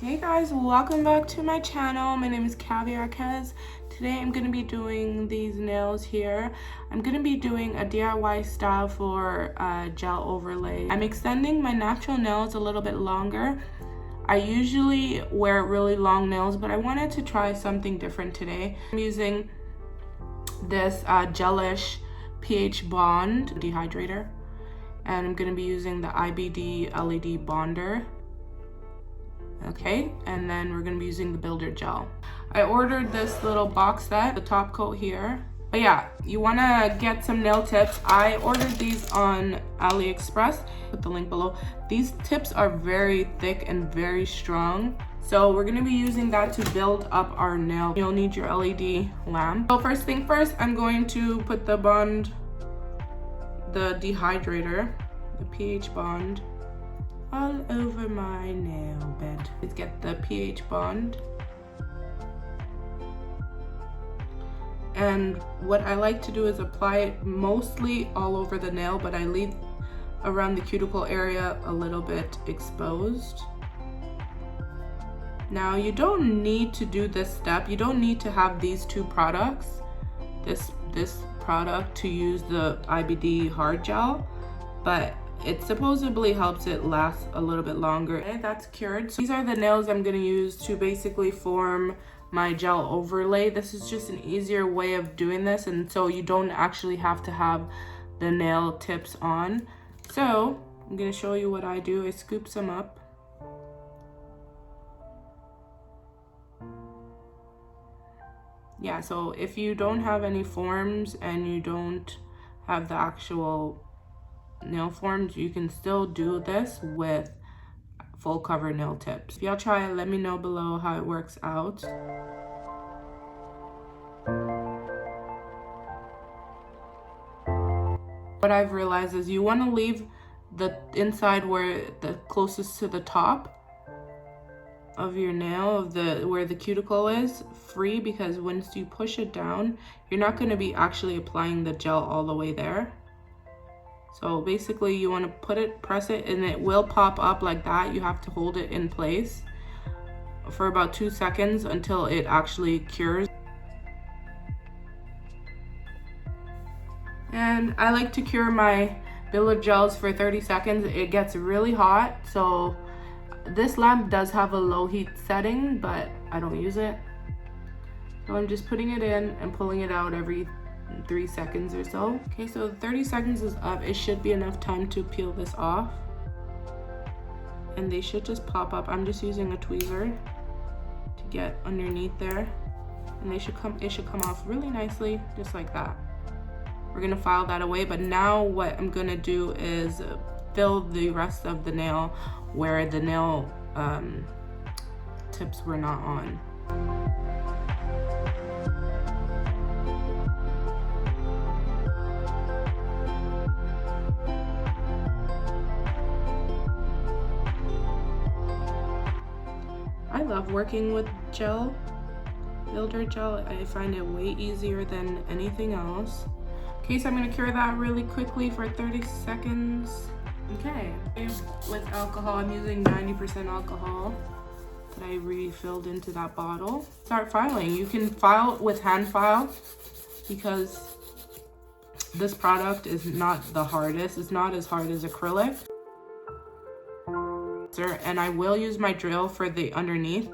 Hey guys, welcome back to my channel. My name is Caviar Kez. Today I'm going to be doing these nails here. I'm going to be doing a DIY style for gel overlay. I'm extending my natural nails a little bit longer. I usually wear really long nails, but I wanted to try something different today. I'm using this Gelish pH bond dehydrator, and I'm going to be using the IBD LED bonder. Okay, and then we're gonna be using the builder gel. I ordered this little box set, the top coat here. But yeah, you wanna get some nail tips. I ordered these on Aliexpress, put the link below. These tips are very thick and very strong. So we're gonna be using that to build up our nail. You'll need your LED lamp. So first thing first, I'm going to put the dehydrator, the pH bond, all over my nail bed. Let's get the pH bond. And what I like to do is apply it mostly all over the nail, but I leave around the cuticle area a little bit exposed. Now you don't need to do this step. You don't need to have these two products, this product to use the IBD hard gel, but it supposedly helps it last a little bit longer. Okay, that's cured. So these are the nails I'm gonna use to basically form my gel overlay. This is just an easier way of doing this, and so you don't actually have to have the nail tips on. So I'm gonna show you what I do. I scoop some up. Yeah, so if you don't have any forms and you don't have the actual nail forms, you can still do this with full cover nail tips. If y'all try it, let me know below how it works out. What I've realized is you want to leave the inside where the closest to the top of your nail, where the cuticle is, free, because once you push it down, you're not going to be actually applying the gel all the way there. So basically you want to press it, and it will pop up like that. You have to hold it in place for about 2 seconds until it actually cures. And I like to cure my builder gels for 30 seconds. It gets really hot, so this lamp does have a low heat setting, but I don't use it. So I'm just putting it in and pulling it out every 3 seconds or so. Okay, so 30 seconds is up. It should be enough time to peel this off, and they should just pop up. I'm just using a tweezer to get underneath there, and it should come off really nicely, just like that. We're gonna file that away, but now what I'm gonna do is fill the rest of the nail where the nail tips were not on. I love working with gel, builder gel. I find it way easier than anything else. Okay, so I'm gonna cure that really quickly for 30 seconds. Okay, with alcohol, I'm using 90% alcohol that I refilled into that bottle. Start filing. You can file with hand file because this product is not the hardest. It's not as hard as acrylic. And I will use my drill for the underneath.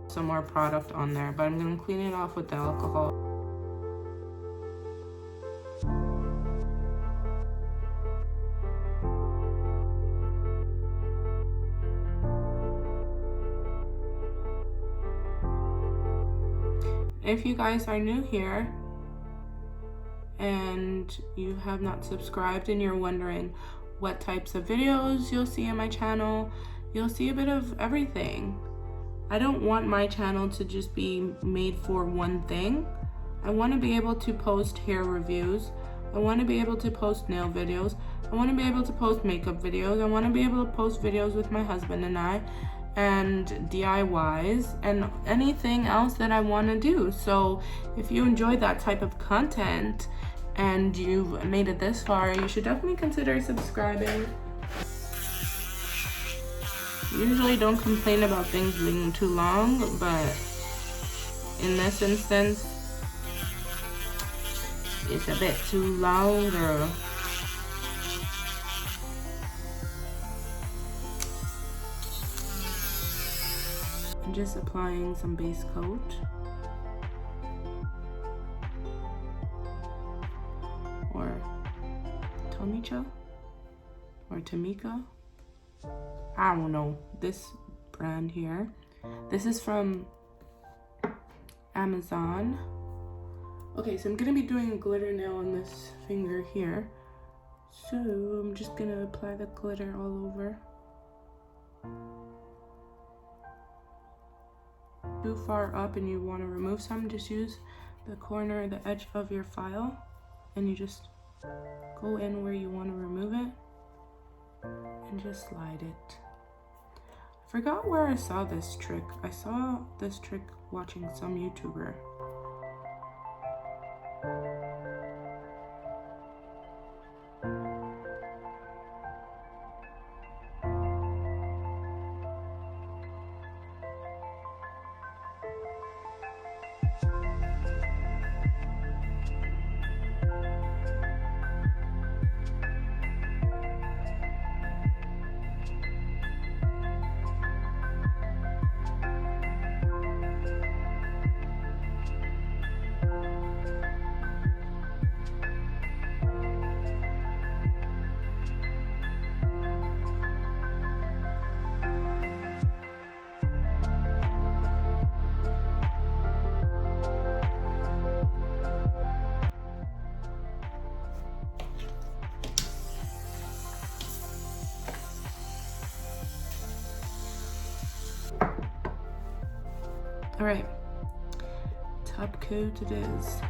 Some more product on there, but I'm gonna clean it off with the alcohol. If you guys are new here and you have not subscribed and you're wondering what types of videos you'll see on my channel, you'll see a bit of everything. I don't want my channel to just be made for one thing. I want to be able to post hair reviews. I want to be able to post nail videos. I want to be able to post makeup videos. I want to be able to post videos with my husband and I, and DIYs, and anything else that I want to do. So if you enjoy that type of content and you've made it this far, you should definitely consider subscribing. Usually don't complain about things being too long, but in this instance, it's a bit too long, girl. I'm just applying some base coat. Or Tomicca or Tomicca. I don't know, this brand here. This is from Amazon. Okay, so I'm gonna be doing a glitter nail on this finger here. So I'm just gonna apply the glitter all over. Too far up and you want to remove some, just use the corner, the edge of your file, and you just go in where you want to remove it and just slide it. I forgot where I saw this trick. I saw this trick watching some YouTuber. All right, top coat it is.